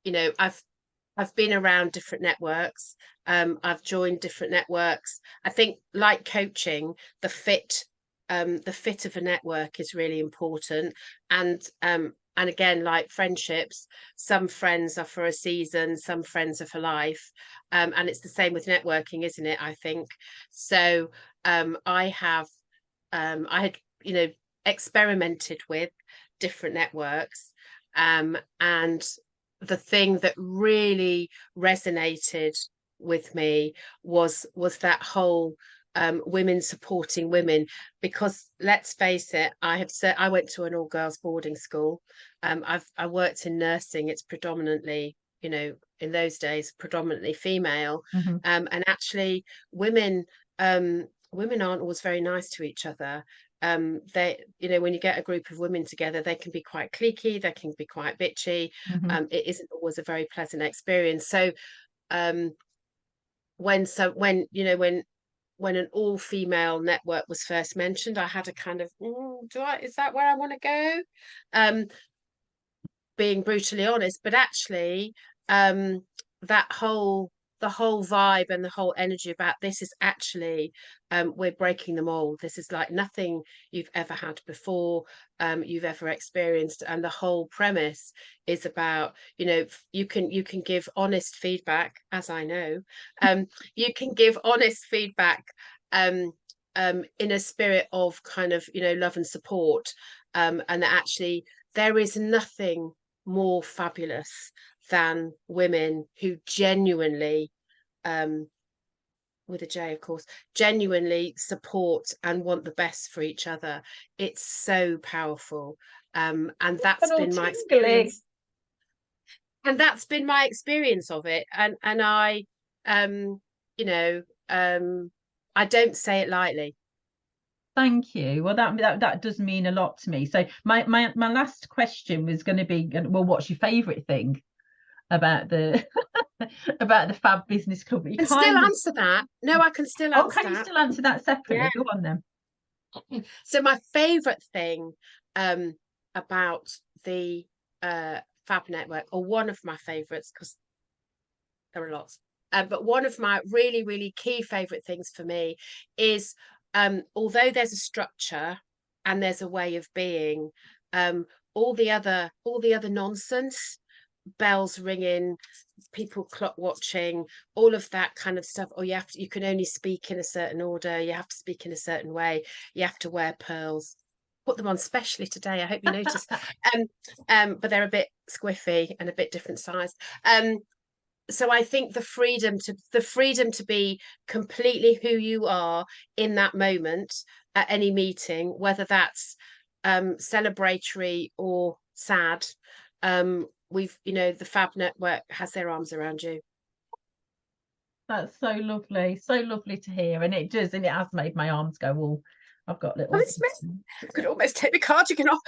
you know, I've been around different networks. I've joined different networks. I think, like coaching, the fit of a network is really important. And again, like friendships, some friends are for a season, some friends are for life. And it's the same with networking, isn't it? I think so. I had, experimented with different networks. And the thing that really resonated with me was that whole women supporting women, because let's face it, I went to an all girls boarding school. I worked in nursing. It's predominantly, in those days, predominantly female. Mm-hmm. And actually women women aren't always very nice to each other. They, when you get a group of women together, they can be quite cliquey, they can be quite bitchy. Mm-hmm. It isn't always a very pleasant experience. So um when an all-female network was first mentioned, I had a kind of, is that where I want to go? um Being brutally honest, but actually, um that whole the whole vibe and the whole energy about this is actually, we're breaking the mold. This is like nothing you've ever had before, you've ever experienced. And the whole premise is about, you can give honest feedback, as I know. You can give honest feedback, in a spirit of kind of, love and support. And that actually there is nothing more fabulous than women who genuinely, um, with a J, of course, genuinely support and want the best for each other. It's so powerful. And that's Little been my tingly. experience. And that's been my experience of it. And I, um, you know, I don't say it lightly. Thank you. Well, that does mean a lot to me. So my last question was going to be, well, what's your favourite thing about the about the FAB Business Club? You And still kind of, answer that. No, I can still oh, answer can you that. still answer that Yeah. separately? Go on then. So my favorite thing, about the Fab Network, or one of my favorites, because there are lots, but one of my really, really key favorite things for me is, although there's a structure and there's a way of being, um, all the other nonsense, bells ringing, people clock watching, all of that kind of stuff. Or you can only speak in a certain order, you have to speak in a certain way, you have to wear pearls. Put them on specially today, I hope you noticed. But they're a bit squiffy and a bit different size. So I think the freedom to be completely who you are in that moment at any meeting, whether that's celebratory or sad. The Fab Network has their arms around you. That's so lovely to hear, and it does, and it has made my arms go. Well, I've got Oh, little. it's mess. I could almost take the cardigan off.